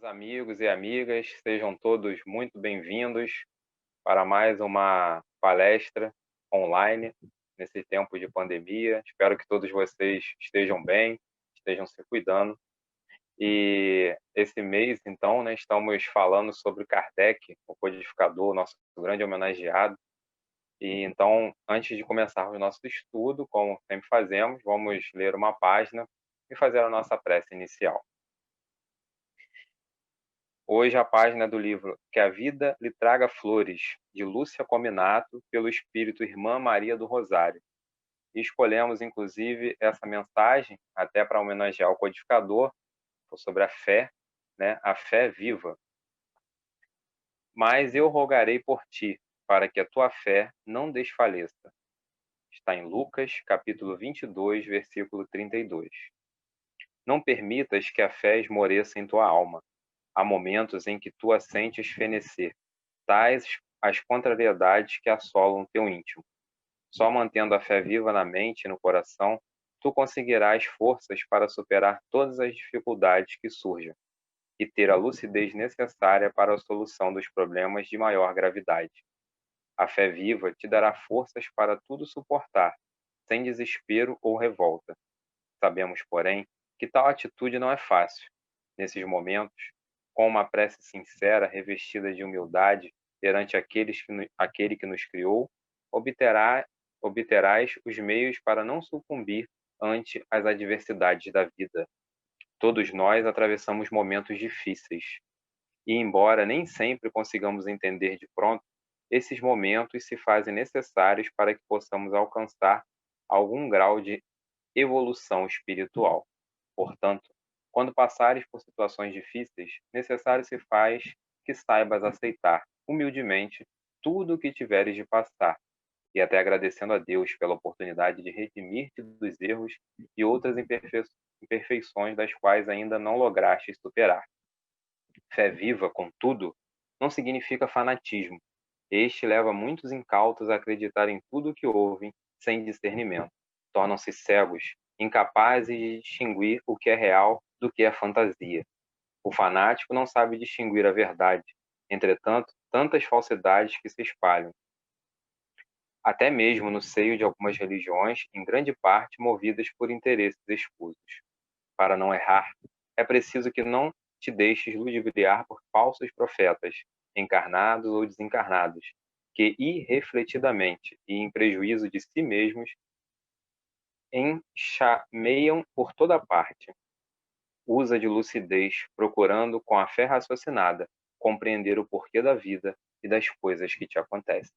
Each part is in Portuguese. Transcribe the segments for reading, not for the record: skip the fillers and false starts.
Os amigos e amigas, sejam todos muito bem-vindos para mais uma palestra online nesse tempo de pandemia. Espero que todos vocês estejam bem, estejam se cuidando. E esse mês, então, né, estamos falando sobre Kardec, o codificador, nosso grande homenageado. E então, antes de começarmos o nosso estudo, como sempre fazemos, vamos ler uma página e fazer a nossa prece inicial. Hoje a página do livro Que a Vida lhe Traga Flores, de Lúcia Cominato, pelo Espírito Irmã Maria do Rosário. E escolhemos, inclusive, essa mensagem, até para homenagear o codificador, sobre a fé, né? A fé viva. Mas eu rogarei por ti, para que a tua fé não desfaleça. Está em Lucas, capítulo 22, versículo 32. Não permitas que a fé esmoreça em tua alma. Há momentos em que tu a sentes fenecer, tais as contrariedades que assolam teu íntimo. Só mantendo a fé viva na mente e no coração, tu conseguirás forças para superar todas as dificuldades que surjam e ter a lucidez necessária para a solução dos problemas de maior gravidade. A fé viva te dará forças para tudo suportar, sem desespero ou revolta. Sabemos, porém, que tal atitude não é fácil. Nesses momentos, com uma prece sincera, revestida de humildade perante aquele que nos criou, obterás os meios para não sucumbir ante as adversidades da vida. Todos nós atravessamos momentos difíceis, e embora nem sempre consigamos entender de pronto, esses momentos se fazem necessários para que possamos alcançar algum grau de evolução espiritual. Portanto, quando passares por situações difíceis, necessário se faz que saibas aceitar, humildemente, tudo o que tiveres de passar, e até agradecendo a Deus pela oportunidade de redimir-te dos erros e outras imperfeições das quais ainda não lograste superar. Fé viva, contudo, não significa fanatismo. Este leva muitos incautos a acreditar em tudo o que ouvem, sem discernimento. Tornam-se cegos, incapazes de distinguir o que é real do que é fantasia. O fanático não sabe distinguir a verdade. Entretanto, tantas falsidades que se espalham, até mesmo no seio de algumas religiões, em grande parte movidas por interesses escusos. Para não errar, é preciso que não te deixes ludibriar por falsos profetas, encarnados ou desencarnados, que irrefletidamente e em prejuízo de si mesmos enxameiam por toda parte. Usa de lucidez, procurando, com a fé raciocinada, compreender o porquê da vida e das coisas que te acontecem.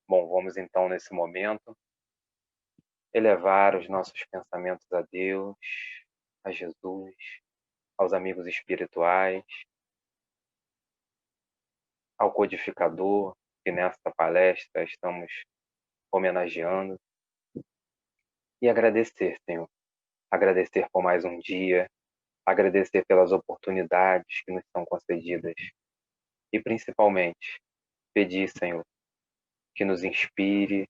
Bom, vamos então, nesse momento, elevar os nossos pensamentos a Deus, a Jesus, aos amigos espirituais, ao codificador, que nesta palestra estamos homenageando, e agradecer, Senhor. Agradecer por mais um dia, agradecer pelas oportunidades que nos são concedidas e, principalmente, pedir, Senhor, que nos inspire,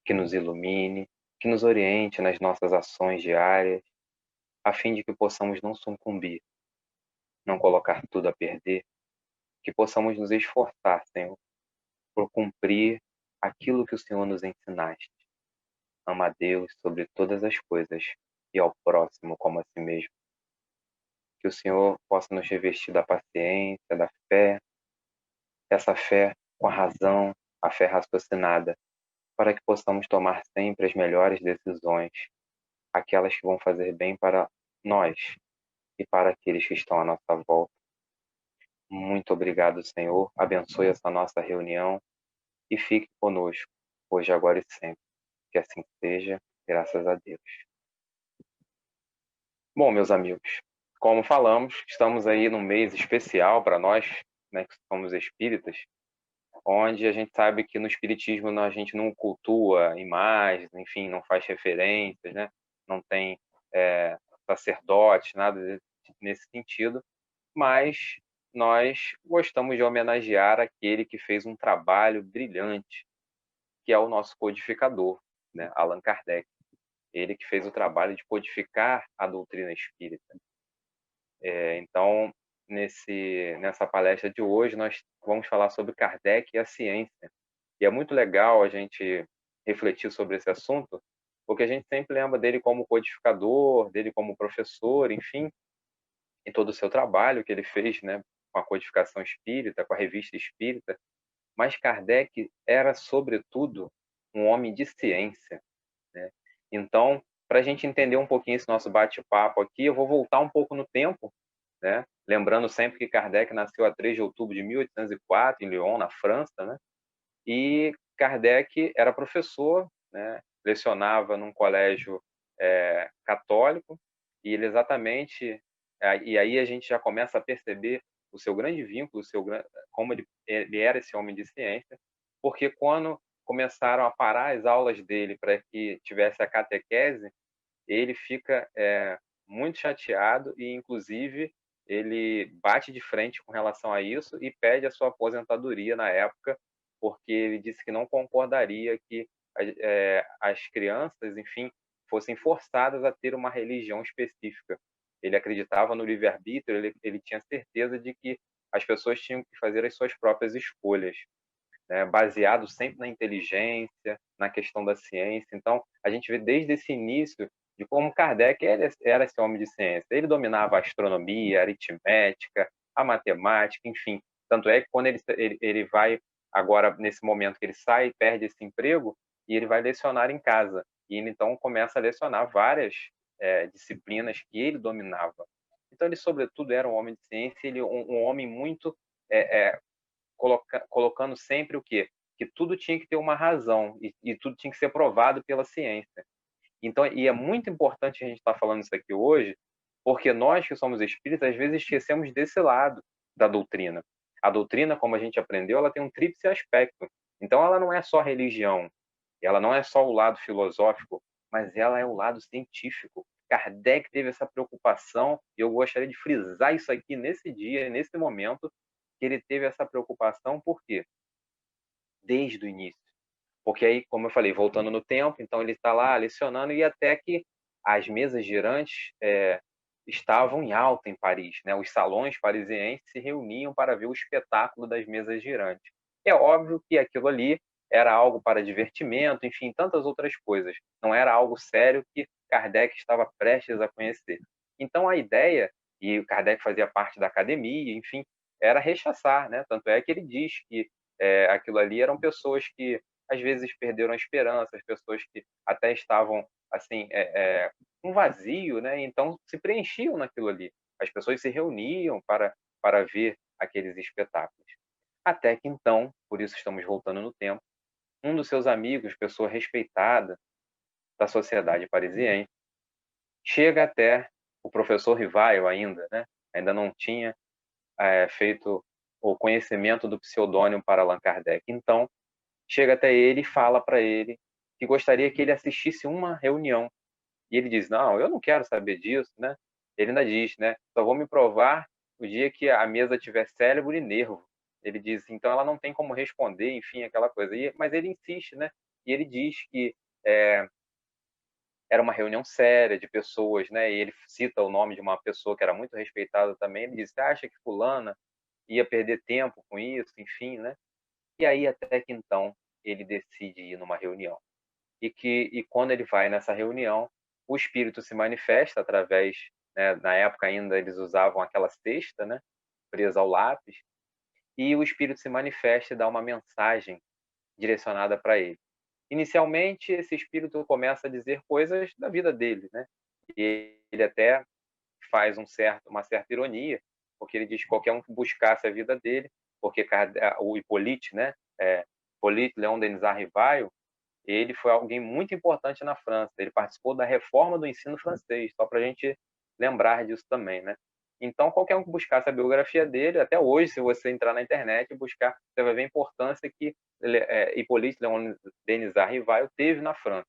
que nos ilumine, que nos oriente nas nossas ações diárias, a fim de que possamos não sucumbir, não colocar tudo a perder, que possamos nos esforçar, Senhor, por cumprir aquilo que o Senhor nos ensinaste. Ama a Deus sobre todas as coisas e ao próximo como a si mesmo. Que o Senhor possa nos revestir da paciência, da fé, essa fé com a razão, a fé raciocinada, para que possamos tomar sempre as melhores decisões, aquelas que vão fazer bem para nós e para aqueles que estão à nossa volta. Muito obrigado, Senhor. Abençoe essa nossa reunião e fique conosco, hoje, agora e sempre. Que assim seja, graças a Deus. Bom, meus amigos, como falamos, estamos aí num mês especial para nós, né, que somos espíritas, onde a gente sabe que no espiritismo a gente não cultua imagens, enfim, não faz referências, né, não tem sacerdotes, nada nesse sentido, mas nós gostamos de homenagear aquele que fez um trabalho brilhante, que é o nosso codificador, né, Allan Kardec. Ele que fez o trabalho de codificar a doutrina espírita. Então, nessa palestra de hoje, nós vamos falar sobre Kardec e a ciência. E é muito legal a gente refletir sobre esse assunto, porque a gente sempre lembra dele como codificador, dele como professor, enfim, em todo o seu trabalho que ele fez, né, com a codificação espírita, com a revista espírita. Mas Kardec era, sobretudo, um homem de ciência, né? Então, para a gente entender um pouquinho esse nosso bate-papo aqui, eu vou voltar um pouco no tempo, né? Lembrando sempre que Kardec nasceu a 3 de outubro de 1804, em Lyon, na França, né? E Kardec era professor, né? Lecionava num colégio católico, e ele exatamente... E aí a gente já começa a perceber o seu grande vínculo, como ele era esse homem de ciência, porque quando começaram a parar as aulas dele para que tivesse a catequese, ele fica muito chateado e, inclusive, ele bate de frente com relação a isso e pede a sua aposentadoria na época, porque ele disse que não concordaria que as crianças, enfim, fossem forçadas a ter uma religião específica. Ele acreditava no livre-arbítrio, ele tinha certeza de que as pessoas tinham que fazer as suas próprias escolhas, né, baseado sempre na inteligência, na questão da ciência. Então, a gente vê desde esse início de como Kardec era esse homem de ciência. Ele dominava a astronomia, a aritmética, a matemática, enfim. Tanto é que quando ele vai, agora, nesse momento que ele sai, perde esse emprego, e ele vai lecionar em casa. E ele, então, começa a lecionar várias disciplinas que ele dominava. Então, ele, sobretudo, era um homem de ciência, ele um homem muito colocando sempre o quê? Que tudo tinha que ter uma razão e tudo tinha que ser provado pela ciência. Então, e é muito importante a gente estar falando isso aqui hoje, porque nós que somos espíritas, às vezes esquecemos desse lado da doutrina. A doutrina, como a gente aprendeu, ela tem um tríplice aspecto. Então, ela não é só religião, ela não é só o lado filosófico, mas ela é o lado científico. Kardec teve essa preocupação, e eu gostaria de frisar isso aqui nesse dia, nesse momento, que ele teve essa preocupação, por quê? Desde o início. Porque aí, como eu falei, voltando no tempo, então ele está lá lecionando, e até que as mesas girantes estavam em alta em Paris, né? Os salões parisienses se reuniam para ver o espetáculo das mesas girantes. É óbvio que aquilo ali era algo para divertimento, enfim, tantas outras coisas. Não era algo sério que Kardec estava prestes a conhecer. Então a ideia, e Kardec fazia parte da academia, enfim, era rechaçar, né? Tanto é que ele diz que aquilo ali eram pessoas que às vezes perderam a esperança, as pessoas que até estavam assim um vazio, né? Então se preenchiam naquilo ali. As pessoas se reuniam para ver aqueles espetáculos. Até que então, por isso estamos voltando no tempo, um dos seus amigos, pessoa respeitada da sociedade parisiense, chega até o professor Rivaio ainda, né? Ainda não tinha feito o conhecimento do pseudônimo para Allan Kardec. Então, chega até ele e fala para ele que gostaria que ele assistisse uma reunião. E ele diz: não, eu não quero saber disso, né? Ele ainda diz, né? Só vou me provar o dia que a mesa tiver cérebro e nervo. Ele diz: então ela não tem como responder, enfim, aquela coisa. Mas ele insiste, né? E ele diz que era uma reunião séria de pessoas, né? E ele cita o nome de uma pessoa que era muito respeitada também. Ele diz: você acha que fulana ia perder tempo com isso, enfim, né? E aí até que então ele decide ir numa reunião. E quando ele vai nessa reunião, o espírito se manifesta através, né, na época ainda eles usavam aquela cesta, né, presa ao lápis, e o espírito se manifesta e dá uma mensagem direcionada para ele. Inicialmente, esse espírito começa a dizer coisas da vida dele, né? E ele até faz uma certa ironia, porque ele diz que qualquer um que buscasse a vida dele, porque o Hippolyte, né, Hippolyte Léon Denis Rivaio, ele foi alguém muito importante na França. Ele participou da reforma do ensino francês, só para a gente lembrar disso também, né? Então, qualquer um que buscasse a biografia dele, até hoje, se você entrar na internet e buscar, você vai ver a importância que Hippolyte Léon Denis Rivail teve na França.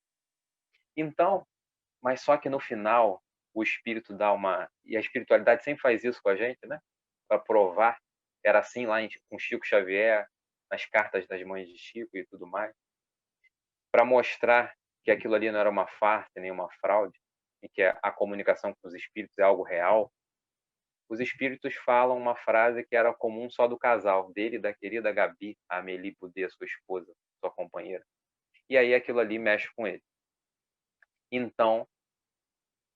Então, mas só que no final, o espírito dá uma... E a espiritualidade sempre faz isso com a gente, né? Para provar. Era assim lá com Chico Xavier, nas cartas das mães de Chico e tudo mais, para mostrar que aquilo ali não era uma farsa, nem uma fraude, e que a comunicação com os espíritos é algo real. os espíritos falam uma frase que era comum só do casal, dele e da querida Gabi, a Amélie Boudet, sua esposa, sua companheira. E aí aquilo ali mexe com ele. Então,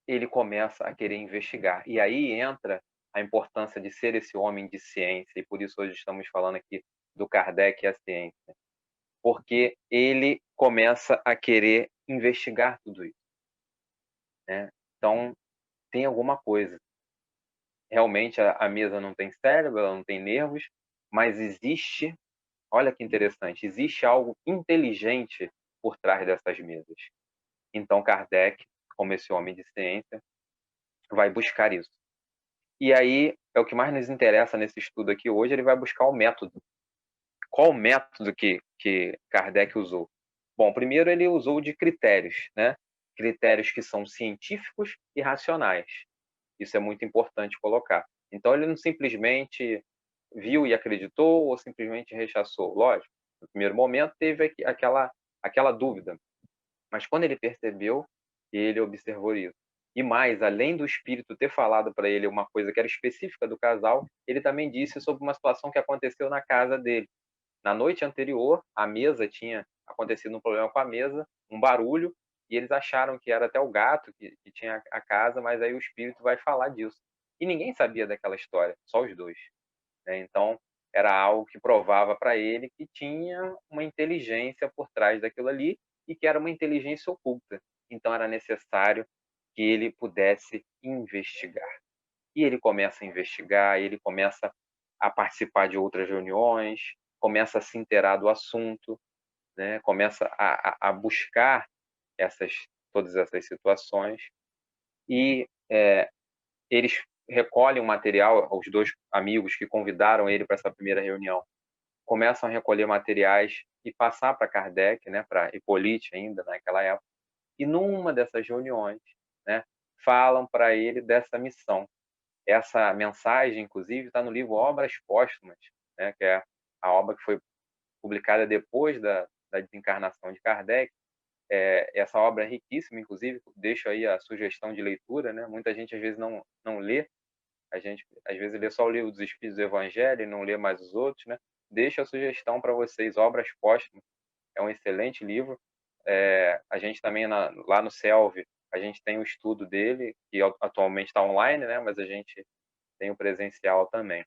ele começa a querer investigar. E aí entra a importância de ser esse homem de ciência, e por isso hoje estamos falando aqui do Kardec e a ciência. Porque ele começa a querer investigar tudo isso, né? Então, tem alguma coisa. Realmente, a mesa não tem cérebro, ela não tem nervos, mas existe, olha que interessante, existe algo inteligente por trás dessas mesas. Então, Kardec, como esse homem de ciência, vai buscar isso. E aí, é o que mais nos interessa nesse estudo aqui hoje, ele vai buscar o método. Qual o método que Kardec usou? Bom, primeiro ele usou de critérios, né? Critérios que são científicos e racionais. Isso é muito importante colocar. Então, ele não simplesmente viu e acreditou ou simplesmente rechaçou. Lógico, no primeiro momento teve aquela dúvida, mas quando ele percebeu, ele observou isso. E mais, além do espírito ter falado para ele uma coisa que era específica do casal, ele também disse sobre uma situação que aconteceu na casa dele. Na noite anterior, a mesa tinha acontecido um problema com a mesa, um barulho, e eles acharam que era até o gato que tinha a casa, mas aí o espírito vai falar disso. E ninguém sabia daquela história, só os dois, né? Então, era algo que provava para ele que tinha uma inteligência por trás daquilo ali e que era uma inteligência oculta. Então, era necessário que ele pudesse investigar. E ele começa a investigar, ele começa a participar de outras reuniões, começa a se inteirar do assunto, né? Começa a buscar todas essas situações e eles recolhem o material, os dois amigos que convidaram ele para essa primeira reunião, começam a recolher materiais e passar para Kardec, né, para Hippolyte ainda naquela época, e numa dessas reuniões, né, falam para ele dessa missão. Essa mensagem, inclusive, está no livro Obras Póstumas, né, que é a obra que foi publicada depois da desencarnação de Kardec. Essa obra é riquíssima, inclusive, deixo aí a sugestão de leitura, né? Muita gente às vezes não lê, a gente às vezes lê só o livro dos Espíritos do Evangelho e não lê mais os outros, né? Deixo a sugestão para vocês, Obras Póstumas, é um excelente livro. A gente também lá no CELV, a gente tem o estudo dele, que atualmente está online, né? Mas a gente tem o presencial também.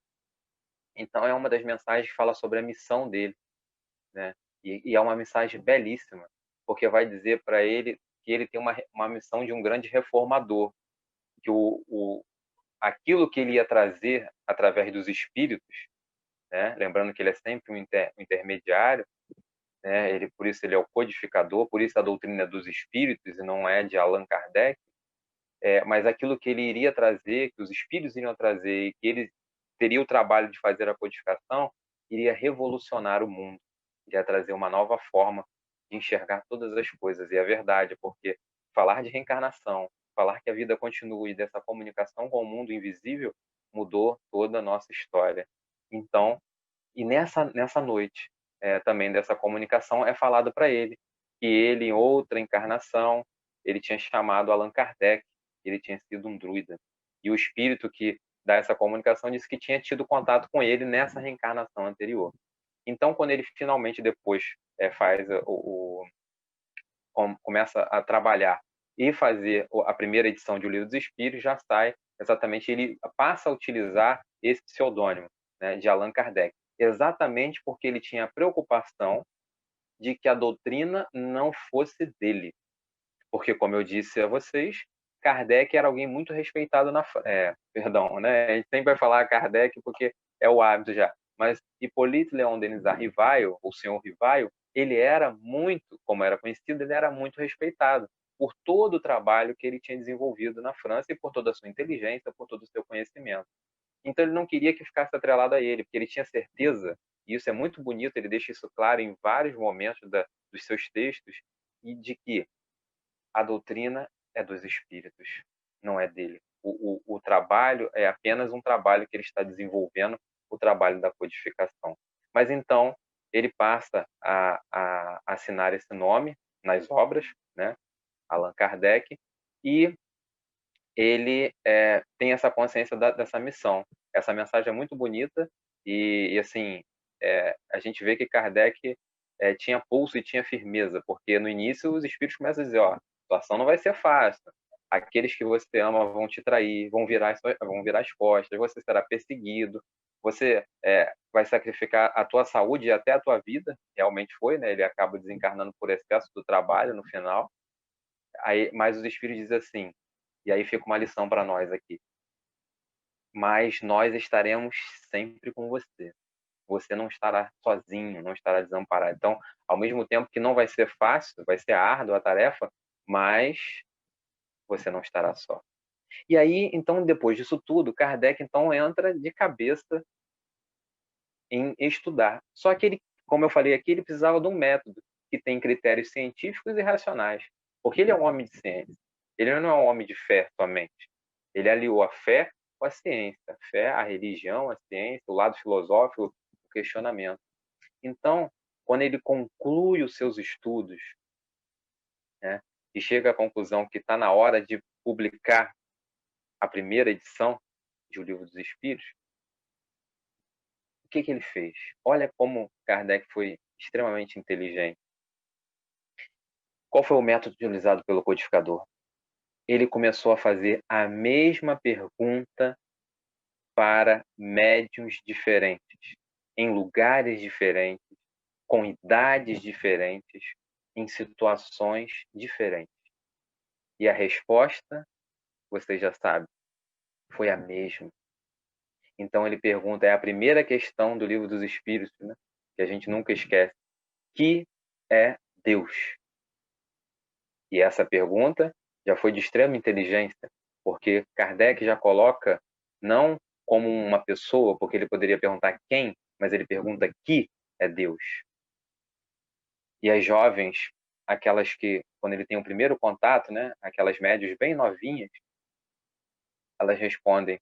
Então é uma das mensagens que fala sobre a missão dele, né? E é uma mensagem belíssima, porque vai dizer para ele que ele tem uma missão de um grande reformador, que aquilo que ele ia trazer através dos espíritos, né? Lembrando que ele é sempre um intermediário, né? Por isso ele é o codificador, por isso a doutrina é dos espíritos e não é de Allan Kardec. Mas aquilo que ele iria trazer, que os espíritos iriam trazer, e que ele teria o trabalho de fazer a codificação, iria revolucionar o mundo, iria trazer uma nova forma de enxergar todas as coisas. E é verdade, porque falar de reencarnação, falar que a vida continua e dessa comunicação com o mundo invisível, mudou toda a nossa história. Então, e nessa noite, também dessa comunicação, é falado para ele que ele, em outra encarnação, ele tinha chamado Allan Kardec, ele tinha sido um druida. E o espírito que dá essa comunicação disse que tinha tido contato com ele nessa reencarnação anterior. Então, quando ele finalmente depois faz começa a trabalhar e fazer a primeira edição de O Livro dos Espíritos, já sai exatamente, ele passa a utilizar esse pseudônimo, né, de Allan Kardec, exatamente porque ele tinha a preocupação de que a doutrina não fosse dele. Porque, como eu disse a vocês, Kardec era alguém muito respeitado perdão, né? A gente sempre vai falar Kardec porque é o hábito já. Mas Hippolyte Léon Denis Rivaio, o senhor Rivaio, ele era muito, como era conhecido, ele era muito respeitado por todo o trabalho que ele tinha desenvolvido na França e por toda a sua inteligência, por todo o seu conhecimento. Então ele não queria que ficasse atrelado a ele, porque ele tinha certeza, e isso é muito bonito, ele deixa isso claro em vários momentos dos seus textos, e de que a doutrina é dos espíritos, não é dele. O trabalho é apenas um trabalho que ele está desenvolvendo, o trabalho da codificação. Mas então ele passa a assinar esse nome nas obras, né? Allan Kardec, e ele tem essa consciência dessa missão. Essa mensagem é muito bonita e assim, a gente vê que Kardec tinha pulso e tinha firmeza, porque no início os espíritos começam a dizer, ó, a situação não vai ser fácil, aqueles que você ama vão te trair, vão virar as costas, você será perseguido, você vai sacrificar a tua saúde e até a tua vida, realmente foi, né? Ele acaba desencarnando por excesso do trabalho no final. Aí, mas os espíritos dizem assim, e aí fica uma lição para nós aqui. Mas nós estaremos sempre com você. Você não estará sozinho, não estará desamparado. Então, ao mesmo tempo que não vai ser fácil, vai ser árdua a tarefa, mas você não estará só. E aí, então, depois disso tudo, Kardec então entra de cabeça em estudar. Só que ele, como eu falei aqui, ele precisava de um método que tem critérios científicos e racionais, porque ele é um homem de ciência. Ele não é um homem de fé somente. Ele aliou a fé com a ciência, a fé, a religião, a ciência, o lado filosófico, o questionamento. Então, quando ele conclui os seus estudos, né, e chega à conclusão que está na hora de publicar a primeira edição de O Livro dos Espíritos, o que ele fez? Olha como Kardec foi extremamente inteligente. Qual foi o método utilizado pelo codificador? Ele começou a fazer a mesma pergunta para médiuns diferentes, em lugares diferentes, com idades diferentes, em situações diferentes. E a resposta, você já sabe, foi a mesma. Então ele pergunta, é a primeira questão do Livro dos Espíritos, né, que a gente nunca esquece. Que é Deus? E essa pergunta já foi de extrema inteligência, porque Kardec já coloca não como uma pessoa, porque ele poderia perguntar quem, mas ele pergunta que é Deus. E as jovens, aquelas que, quando ele tem o primeiro contato, né, aquelas médias bem novinhas, elas respondem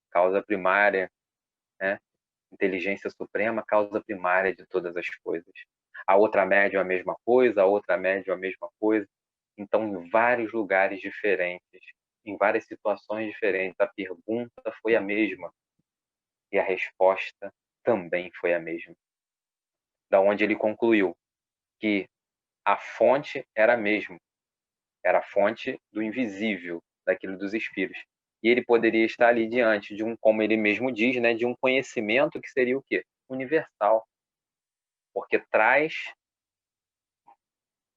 causa primária, né, inteligência suprema, causa primária de todas as coisas. A outra médium a mesma coisa, a outra médium a mesma coisa. Então, em vários lugares diferentes, em várias situações diferentes, a pergunta foi a mesma e a resposta também foi a mesma. Da onde ele concluiu que a fonte era a mesma, era a fonte do invisível, daquilo dos espíritos. E ele poderia estar ali diante de um, como ele mesmo diz, né, de um conhecimento que seria o quê? Universal, porque traz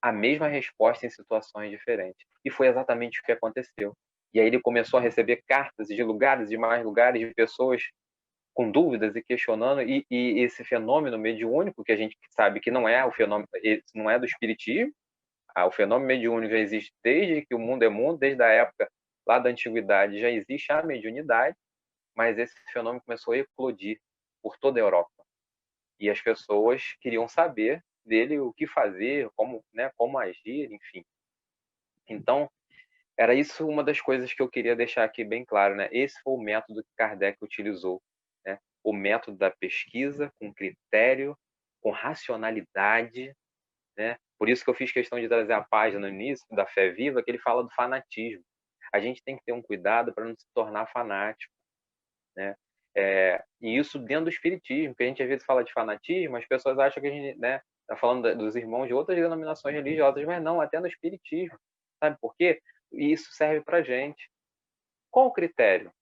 a mesma resposta em situações diferentes. E foi exatamente o que aconteceu. E aí ele começou a receber cartas de lugares, de mais lugares, de pessoas com dúvidas e questionando, e esse fenômeno mediúnico, que a gente sabe que não é o fenômeno, não é do espiritismo, o fenômeno mediúnico já existe desde que o mundo é mundo, desde a época lá da antiguidade já existe a mediunidade, mas esse fenômeno começou a eclodir por toda a Europa. E as pessoas queriam saber dele o que fazer, como, né, como agir, enfim. Então, era isso uma das coisas que eu queria deixar aqui bem claro, né? Esse foi o método que Kardec utilizou, né? O método da pesquisa com critério, com racionalidade, né? Por isso que eu fiz questão de trazer a página no início da Fé Viva, que ele fala do fanatismo. A gente tem que ter um cuidado para não se tornar fanático, né? E isso dentro do espiritismo, porque a gente às vezes fala de fanatismo, as pessoas acham que a gente, né, está falando dos irmãos de outras denominações religiosas, mas não, até no espiritismo, sabe por quê? E isso serve para a gente. Qual o critério?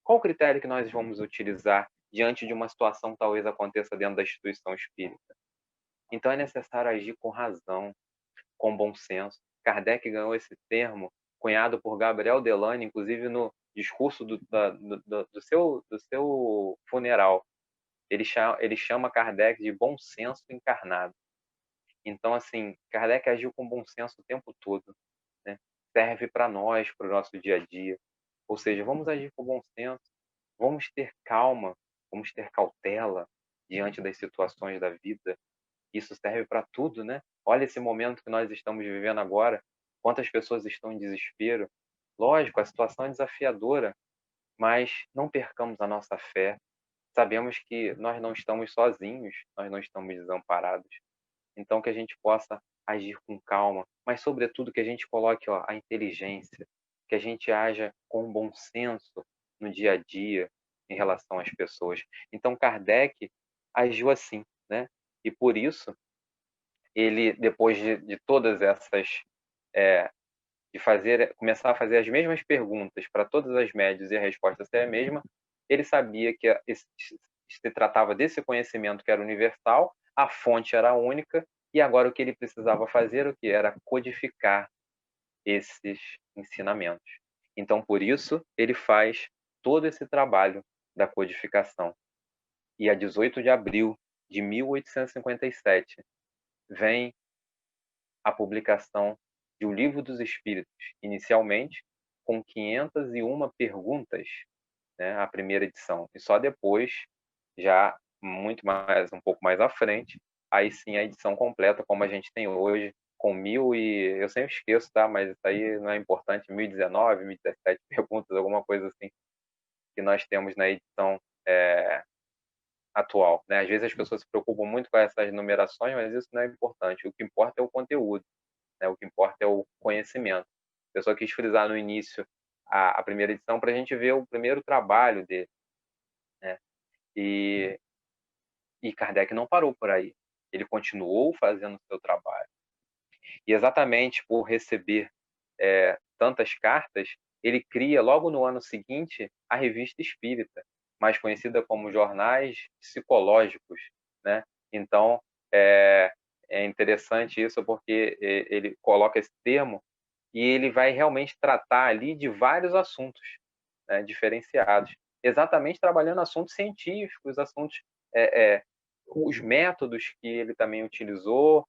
Qual o critério que nós vamos utilizar diante de uma situação que talvez aconteça dentro da instituição espírita? Então é necessário agir com razão, com bom senso. Kardec ganhou esse termo, cunhado por Gabriel Delane, inclusive no discurso do seu funeral. Ele chama Kardec de bom senso encarnado. Então, assim, Kardec agiu com bom senso o tempo todo, né? Serve para nós, para o nosso dia a dia. Ou seja, vamos agir com bom senso, vamos ter calma, vamos ter cautela diante das situações da vida. Isso serve para tudo, né? Olha esse momento que nós estamos vivendo agora. Quantas pessoas estão em desespero? Lógico, a situação é desafiadora, mas não percamos a nossa fé. Sabemos que nós não estamos sozinhos, nós não estamos desamparados. Então, que a gente possa agir com calma, mas, sobretudo, que a gente coloque a inteligência, que a gente haja com bom senso no dia a dia em relação às pessoas. Então, Kardec agiu assim, né? E por isso, ele, depois de todas essas, começar a fazer as mesmas perguntas para todas as médias e a resposta ser a mesma, ele sabia que se tratava desse conhecimento que era universal, a fonte era única, e agora o que ele precisava fazer, o que era codificar esses ensinamentos. Então, por isso, ele faz todo esse trabalho da codificação. E a 18 de abril de 1857 vem a publicação de O Livro dos Espíritos, inicialmente com 501 perguntas, né, a primeira edição, e só depois, já um pouco mais à frente, aí sim a edição completa, como a gente tem hoje, com eu sempre esqueço, tá? Mas isso aí não é importante, 1019, 1017 perguntas, alguma coisa assim, que nós temos na edição atual, né? Às vezes as pessoas se preocupam muito com essas numerações, mas isso não é importante. O que importa é o conteúdo, né? O que importa é o conhecimento. Eu só quis frisar no início a primeira edição para a gente ver o primeiro trabalho dele, né? E Kardec não parou por aí. Ele continuou fazendo o seu trabalho. E exatamente por receber tantas cartas, ele cria, logo no ano seguinte, a Revista Espírita, mais conhecida como Jornais Psicológicos, né? Então, é interessante isso porque ele coloca esse termo e ele vai realmente tratar ali de vários assuntos, né, diferenciados, exatamente trabalhando assuntos científicos, assuntos, os métodos que ele também utilizou,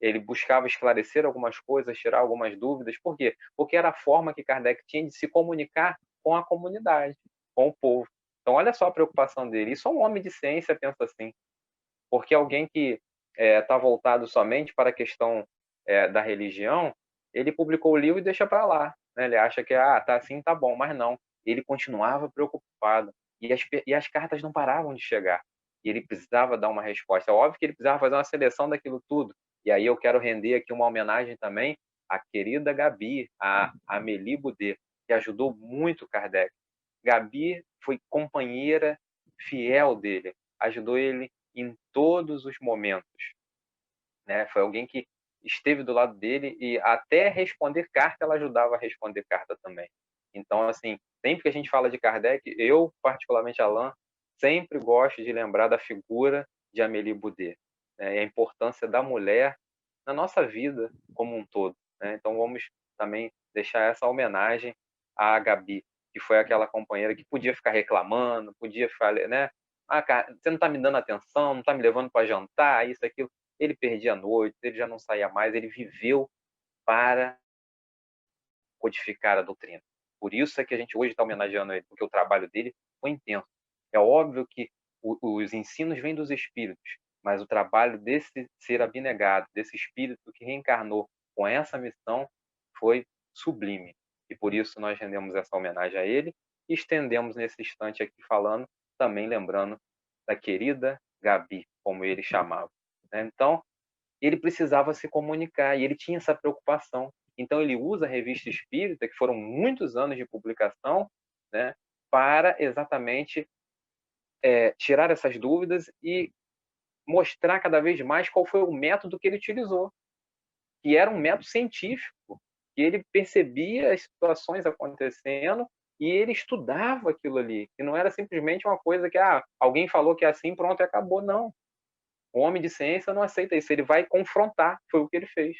ele buscava esclarecer algumas coisas, tirar algumas dúvidas. Por quê? Porque era a forma que Kardec tinha de se comunicar com a comunidade, com o povo. Então, olha só a preocupação dele. E só um homem de ciência pensa assim, porque alguém que está voltado somente para a questão da religião, ele publicou o livro e deixa para lá, né? Ele acha que tá assim, tá bom, mas não. Ele continuava preocupado e as cartas não paravam de chegar. E ele precisava dar uma resposta. É óbvio que ele precisava fazer uma seleção daquilo tudo. E aí eu quero render aqui uma homenagem também à querida Gabi, a Amélie Boudet, que ajudou muito Kardec. Gabi foi companheira fiel dele, ajudou ele em todos os momentos, né? Foi alguém que esteve do lado dele e até responder carta ela ajudava a responder carta também. Então, assim, sempre que a gente fala de Kardec, eu, particularmente Alain, sempre gosto de lembrar da figura de Amélie Boudet, né? E a importância da mulher na nossa vida como um todo, né? Então, vamos também deixar essa homenagem à Gabi, que foi aquela companheira que podia ficar reclamando, podia falar, né? Cara, você não está me dando atenção, não está me levando para jantar, isso, aquilo. Ele perdia a noite, ele já não saía mais, ele viveu para codificar a doutrina. Por isso é que a gente hoje está homenageando ele, porque o trabalho dele foi intenso. É óbvio que os ensinos vêm dos espíritos, mas o trabalho desse ser abnegado, desse espírito que reencarnou com essa missão, foi sublime. E por isso nós rendemos essa homenagem a ele e estendemos nesse instante aqui falando, também lembrando da querida Gabi, como ele chamava. Então, ele precisava se comunicar e ele tinha essa preocupação. Então, ele usa a Revista Espírita, que foram muitos anos de publicação, né, para exatamente tirar essas dúvidas e mostrar cada vez mais qual foi o método que ele utilizou, que era um método científico, que ele percebia as situações acontecendo e ele estudava aquilo ali, que não era simplesmente uma coisa que alguém falou que é assim, pronto, e acabou. Não. O homem de ciência não aceita isso, ele vai confrontar, foi o que ele fez,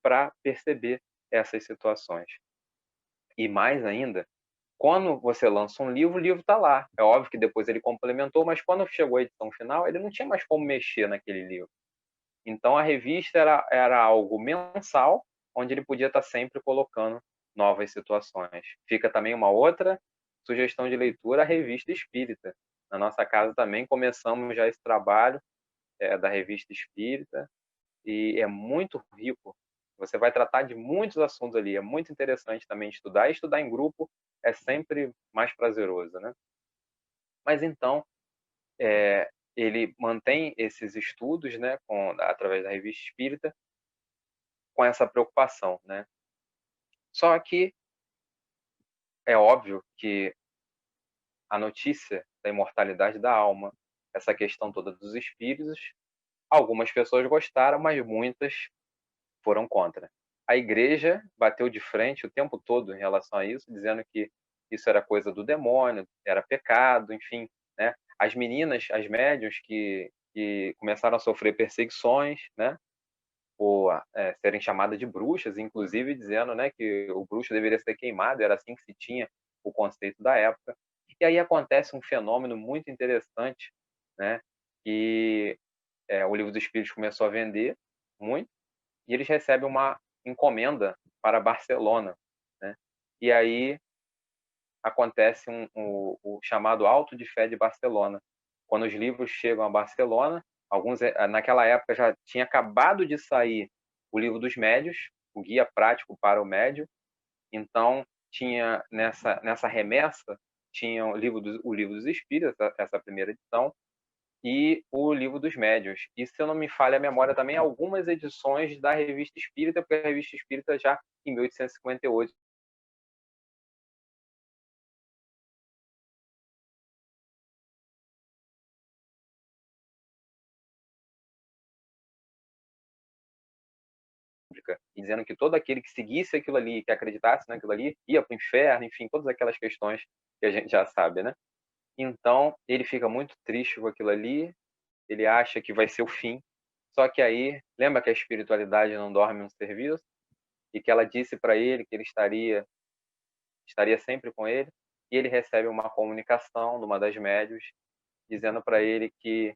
para perceber essas situações. E mais ainda, quando você lança um livro, o livro está lá. É óbvio que depois ele complementou, mas quando chegou a edição final, ele não tinha mais como mexer naquele livro. Então a revista era algo mensal, onde ele podia estar sempre colocando novas situações. Fica também uma outra sugestão de leitura, a Revista Espírita. Na nossa casa também começamos já esse trabalho da Revista Espírita, e é muito rico. Você vai tratar de muitos assuntos ali. É muito interessante também estudar. E estudar em grupo é sempre mais prazeroso, né? Mas então, ele mantém esses estudos, né, através da Revista Espírita, com essa preocupação, né? Só que é óbvio que a notícia da imortalidade da alma, essa questão toda dos espíritos, algumas pessoas gostaram, mas muitas foram contra. A igreja bateu de frente o tempo todo em relação a isso, dizendo que isso era coisa do demônio, era pecado, enfim, né? As meninas, as médiuns que começaram a sofrer perseguições, né? Por serem chamadas de bruxas, inclusive dizendo, né, que o bruxo deveria ser queimado, era assim que se tinha o conceito da época. E aí acontece um fenômeno muito interessante, né, que o Livro dos Espíritos começou a vender muito, e eles recebem uma encomenda para Barcelona, né? E aí acontece o chamado Auto de Fé de Barcelona. Quando os livros chegam a Barcelona, alguns naquela época já tinha acabado de sair o Livro dos Médios, o Guia Prático para o Médio. Então tinha nessa remessa tinha o livro dos Espíritos, essa primeira edição, e o Livro dos Médiuns. E, se eu não me falha a memória, também algumas edições da Revista Espírita, porque a Revista Espírita já em 1858 e dizendo que todo aquele que seguisse aquilo ali, que acreditasse naquilo ali, ia para o inferno, enfim, todas aquelas questões que a gente já sabe, né? Então, ele fica muito triste com aquilo ali, ele acha que vai ser o fim, só que aí, lembra que a espiritualidade não dorme no serviço? E que ela disse para ele que ele estaria sempre com ele, e ele recebe uma comunicação de uma das médios dizendo para ele que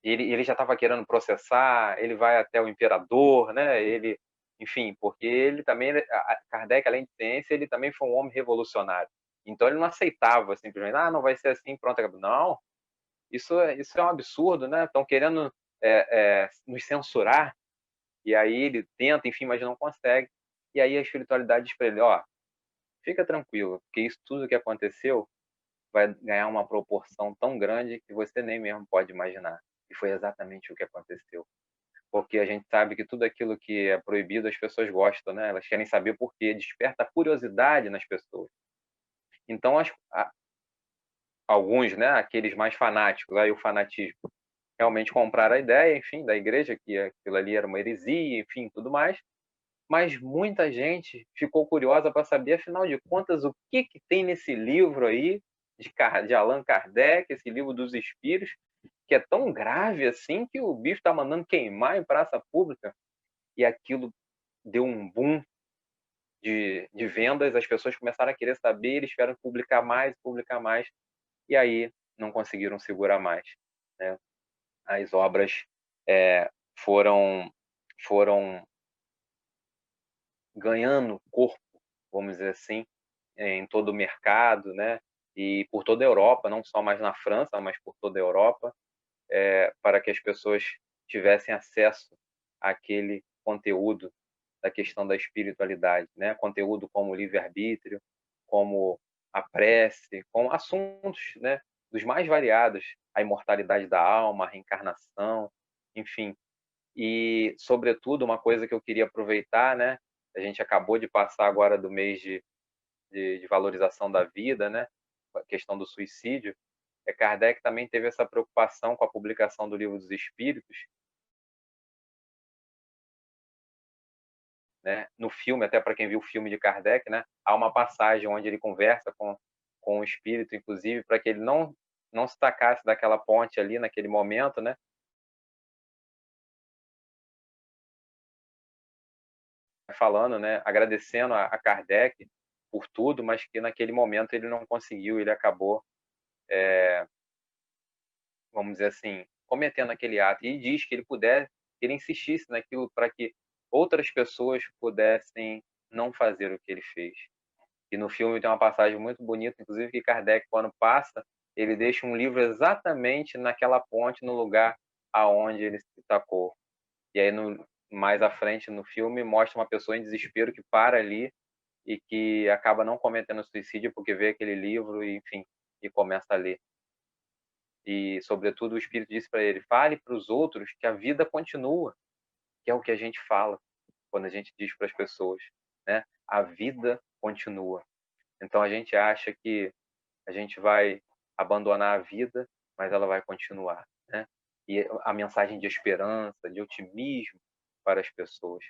ele já estava querendo processar, ele vai até o imperador, né? Ele, enfim, porque ele também, Kardec, além de ciência, ele também foi um homem revolucionário. Então ele não aceitava simplesmente, não vai ser assim, pronto, acabou. Não, isso é um absurdo, né? Estão querendo nos censurar, e aí ele tenta, enfim, mas não consegue. E aí a espiritualidade diz para ele, ó, fica tranquilo, porque isso tudo que aconteceu vai ganhar uma proporção tão grande que você nem mesmo pode imaginar. E foi exatamente o que aconteceu. Porque a gente sabe que tudo aquilo que é proibido as pessoas gostam, né? Elas querem saber por quê, desperta curiosidade nas pessoas. Então, alguns, né, aqueles mais fanáticos, aí o fanatismo, realmente compraram a ideia, enfim, da igreja, que aquilo ali era uma heresia, enfim, tudo mais. Mas muita gente ficou curiosa para saber, afinal de contas, o que tem nesse livro aí de Allan Kardec, esse livro dos espíritos, que é tão grave assim que o bicho está mandando queimar em praça pública. E aquilo deu um boom de vendas, as pessoas começaram a querer saber, eles tiveram que publicar mais, e aí não conseguiram segurar mais, né? As obras foram foram ganhando corpo, vamos dizer assim, em todo o mercado, né? E por toda a Europa, não só mais na França, mas por toda a Europa, para que as pessoas tivessem acesso àquele conteúdo da questão da espiritualidade, né? Conteúdo como livre-arbítrio, como a prece, com assuntos, né, dos mais variados, a imortalidade da alma, a reencarnação, enfim. E, sobretudo, uma coisa que eu queria aproveitar, né? A gente acabou de passar agora do mês de valorização da vida, né? A questão do suicídio. Kardec também teve essa preocupação com a publicação do Livro dos Espíritos, né? No filme, até para quem viu o filme de Kardec, né? Há uma passagem onde ele conversa com o espírito, inclusive, para que ele não se tacasse daquela ponte ali naquele momento, né? Falando, né? Agradecendo a Kardec por tudo, mas que naquele momento ele não conseguiu, ele acabou, vamos dizer assim, cometendo aquele ato. E diz que que ele insistisse naquilo para que outras pessoas pudessem não fazer o que ele fez. E no filme tem uma passagem muito bonita, inclusive, que Kardec, quando passa, ele deixa um livro exatamente naquela ponte, no lugar aonde ele se tacou. E aí, mais à frente no filme, mostra uma pessoa em desespero que para ali e que acaba não cometendo suicídio porque vê aquele livro e, enfim, e começa a ler. E, sobretudo, o Espírito disse para ele, fale para os outros que a vida continua, que é o que a gente fala quando a gente diz para as pessoas, né? A vida continua. Então a gente acha que a gente vai abandonar a vida, mas ela vai continuar, né? E a mensagem de esperança, de otimismo para as pessoas.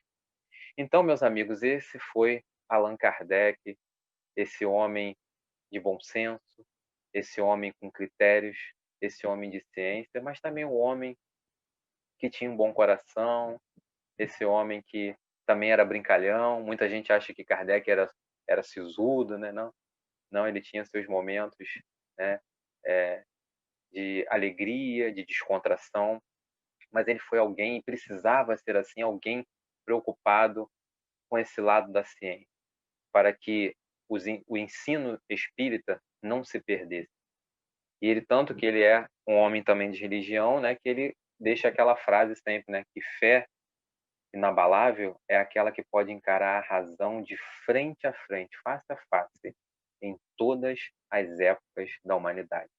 Então, meus amigos, esse foi Allan Kardec, esse homem de bom senso, esse homem com critérios, esse homem de ciência, mas também um homem que tinha um bom coração, esse homem que também era brincalhão. Muita gente acha que Kardec era sisudo, né? Não, não, ele tinha seus momentos, né, de alegria, de descontração, mas ele foi alguém, precisava ser assim, alguém preocupado com esse lado da ciência, para que o ensino espírita não se perdesse. E ele, tanto que ele é um homem também de religião, né, que ele deixa aquela frase sempre, né, que fé inabalável é aquela que pode encarar a razão de frente a frente, face a face, em todas as épocas da humanidade.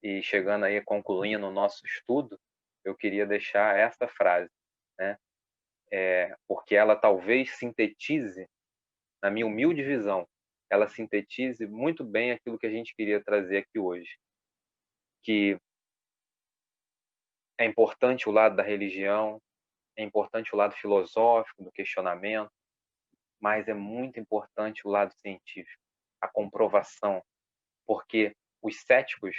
E chegando aí, concluindo o nosso estudo, eu queria deixar essa frase, né? Porque ela talvez sintetize, na minha humilde visão, ela sintetize muito bem aquilo que a gente queria trazer aqui hoje, que é importante o lado da religião, é importante o lado filosófico, do questionamento, mas é muito importante o lado científico, a comprovação, porque os céticos,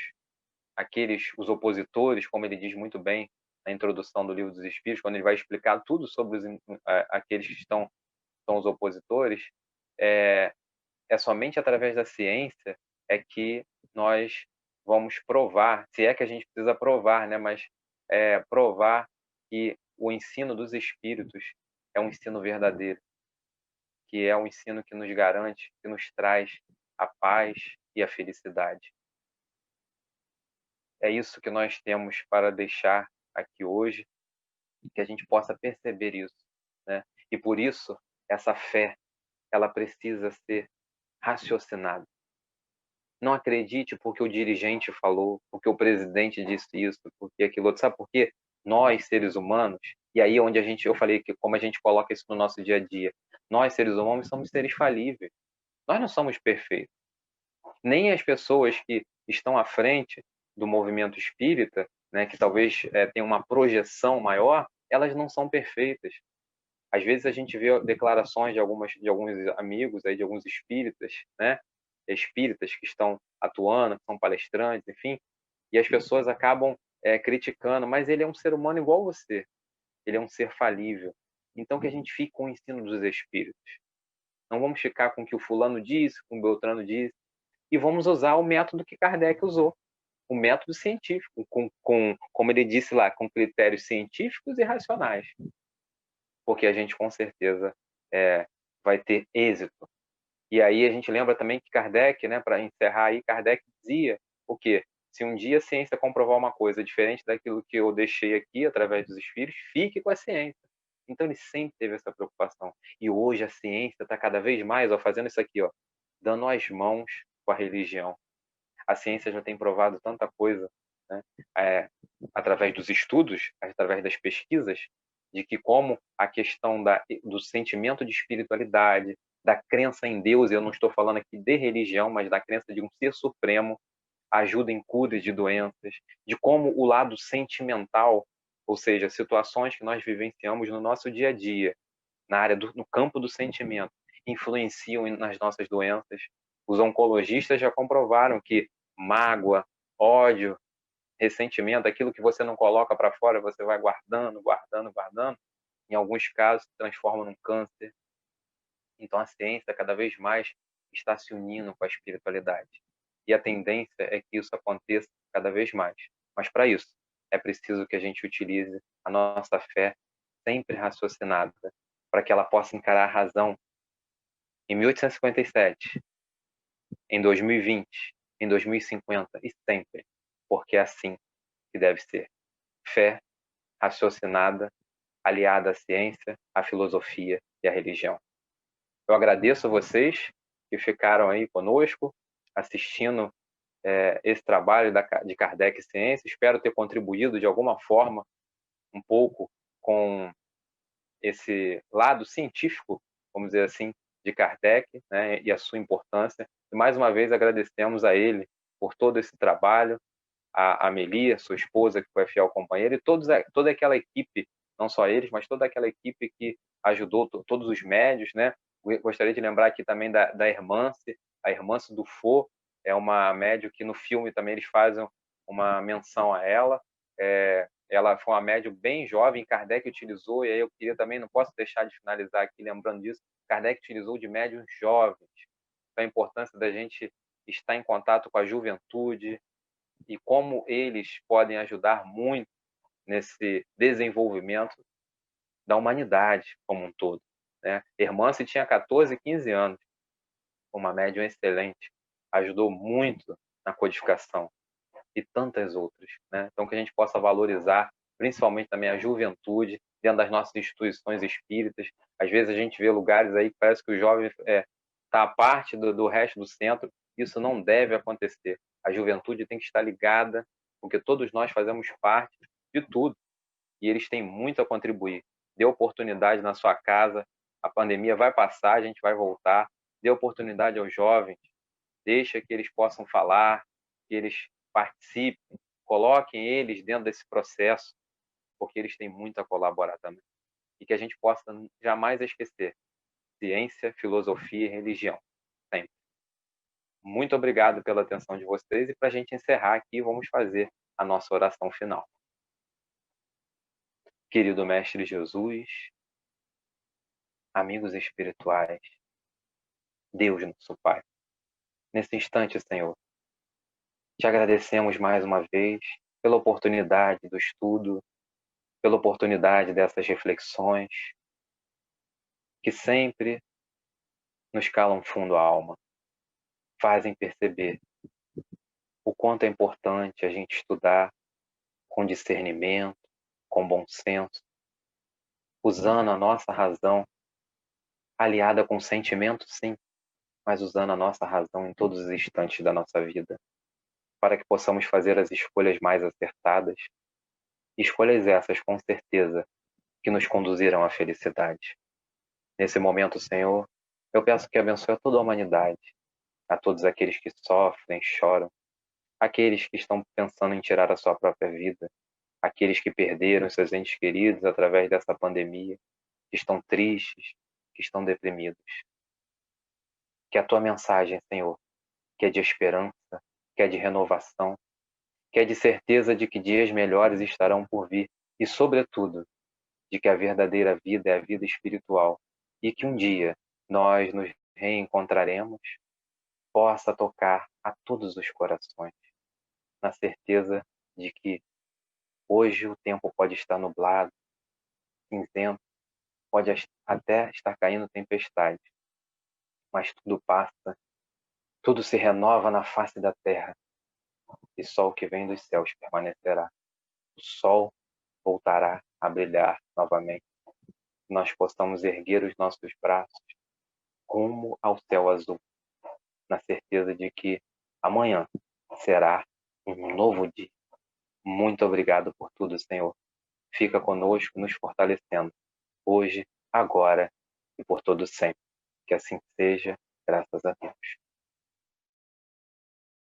os opositores, como ele diz muito bem na introdução do Livro dos Espíritos, quando ele vai explicar tudo sobre aqueles que são os opositores, é somente através da ciência é que nós vamos provar, se é que a gente precisa provar, né? Mas provar que o ensino dos espíritos é um ensino verdadeiro, que é um ensino que nos garante, que nos traz a paz e a felicidade. É isso que nós temos para deixar aqui hoje, que a gente possa perceber isso, né? E por isso, essa fé, ela precisa ser raciocinada. Não acredite porque o dirigente falou, porque o presidente disse isso, porque aquilo outro. Sabe por quê? Nós, seres humanos, e aí onde eu falei que como a gente coloca isso no nosso dia a dia, nós, seres humanos, somos seres falíveis. Nós não somos perfeitos. Nem as pessoas que estão à frente do movimento espírita, né, que talvez tenham uma projeção maior, elas não são perfeitas. Às vezes a gente vê declarações de alguns amigos aí, de alguns espíritas, né, espíritas que estão atuando, que são palestrantes, enfim, e as pessoas acabam criticando, mas ele é um ser humano igual você, ele é um ser falível. Então que a gente fique com o ensino dos espíritos. Não vamos ficar com o que o fulano disse, com o Beltrano disse, e vamos usar o método que Kardec usou, o método científico, como ele disse lá, com critérios científicos e racionais, porque a gente com certeza vai ter êxito. E aí a gente lembra também que Kardec, né, para encerrar aí, Kardec dizia o quê? Se um dia a ciência comprovar uma coisa diferente daquilo que eu deixei aqui através dos espíritos, fique com a ciência. Então ele sempre teve essa preocupação. E hoje a ciência está cada vez mais, fazendo isso aqui, dando as mãos com a religião. A ciência já tem provado tanta coisa, né, através dos estudos, através das pesquisas, de que como a questão do sentimento de espiritualidade, da crença em Deus, eu não estou falando aqui de religião, mas da crença de um ser supremo, ajuda em curas de doenças, de como o lado sentimental, ou seja, situações que nós vivenciamos no nosso dia a dia, no campo do sentimento, influenciam nas nossas doenças. Os oncologistas já comprovaram que mágoa, ódio, ressentimento, aquilo que você não coloca para fora, você vai guardando, guardando, guardando, em alguns casos se transforma num câncer. Então a ciência cada vez mais está se unindo com a espiritualidade. E a tendência é que isso aconteça cada vez mais. Mas para isso, é preciso que a gente utilize a nossa fé sempre raciocinada, para que ela possa encarar a razão em 1857, em 2020, em 2050 e sempre, porque é assim que deve ser. Fé raciocinada, aliada à ciência, à filosofia e à religião. Eu agradeço a vocês que ficaram aí conosco, assistindo esse trabalho de Kardec Ciência. Espero ter contribuído de alguma forma um pouco com esse lado científico, vamos dizer assim, de Kardec, né, e a sua importância. E mais uma vez agradecemos a ele por todo esse trabalho, a Amelia, sua esposa, que foi a fiel companheira, e toda aquela equipe, não só eles, mas toda aquela equipe que ajudou, todos os médios, né? Gostaria de lembrar aqui também da Hermance, a Hermance Dufour, é uma médium que no filme também eles fazem uma menção a ela. Ela foi uma médium bem jovem, Kardec utilizou, e aí eu queria também, não posso deixar de finalizar aqui lembrando disso, Kardec utilizou de médiums jovens. Então, a importância da gente estar em contato com a juventude e como eles podem ajudar muito nesse desenvolvimento da humanidade como um todo, né? Hermance tinha 14, 15 anos, uma médium excelente, ajudou muito na codificação e tantas outras, né? Então, que a gente possa valorizar, principalmente também a juventude, dentro das nossas instituições espíritas. Às vezes a gente vê lugares aí que parece que o jovem está à parte do resto do centro. Isso não deve acontecer. A juventude tem que estar ligada, porque todos nós fazemos parte de tudo e eles têm muito a contribuir. Dê oportunidade na sua casa, a pandemia vai passar, a gente vai voltar. Dê oportunidade aos jovens, deixa que eles possam falar, que eles participem, coloquem eles dentro desse processo, porque eles têm muito a colaborar também. E que a gente possa jamais esquecer ciência, filosofia e religião, sempre. Muito obrigado pela atenção de vocês, e para a gente encerrar aqui, vamos fazer a nossa oração final. Querido Mestre Jesus, amigos espirituais, Deus nosso Pai, nesse instante, Senhor, te agradecemos mais uma vez pela oportunidade do estudo, pela oportunidade dessas reflexões que sempre nos calam fundo a alma, fazem perceber o quanto é importante a gente estudar com discernimento, com bom senso, usando a nossa razão, aliada com sentimento, sim, mas usando a nossa razão em todos os instantes da nossa vida, para que possamos fazer as escolhas mais acertadas, escolhas essas, com certeza, que nos conduzirão à felicidade. Nesse momento, Senhor, eu peço que abençoe a toda a humanidade, a todos aqueles que sofrem, choram, aqueles que estão pensando em tirar a sua própria vida, aqueles que perderam seus entes queridos através dessa pandemia, que estão tristes, que estão deprimidos. Que a tua mensagem, Senhor, que é de esperança, que é de renovação, que é de certeza de que dias melhores estarão por vir e, sobretudo, de que a verdadeira vida é a vida espiritual e que um dia nós nos reencontraremos, possa tocar a todos os corações, na certeza de que hoje o tempo pode estar nublado, cinzento, pode até estar caindo tempestade, mas tudo passa, tudo se renova na face da terra, e só o que vem dos céus permanecerá. O sol voltará a brilhar novamente. Nós possamos erguer os nossos braços rumo ao céu azul, na certeza de que amanhã será um novo dia. Muito obrigado por tudo, Senhor. Fica conosco, nos fortalecendo, hoje, agora e por todo sempre. Que assim seja, graças a Deus.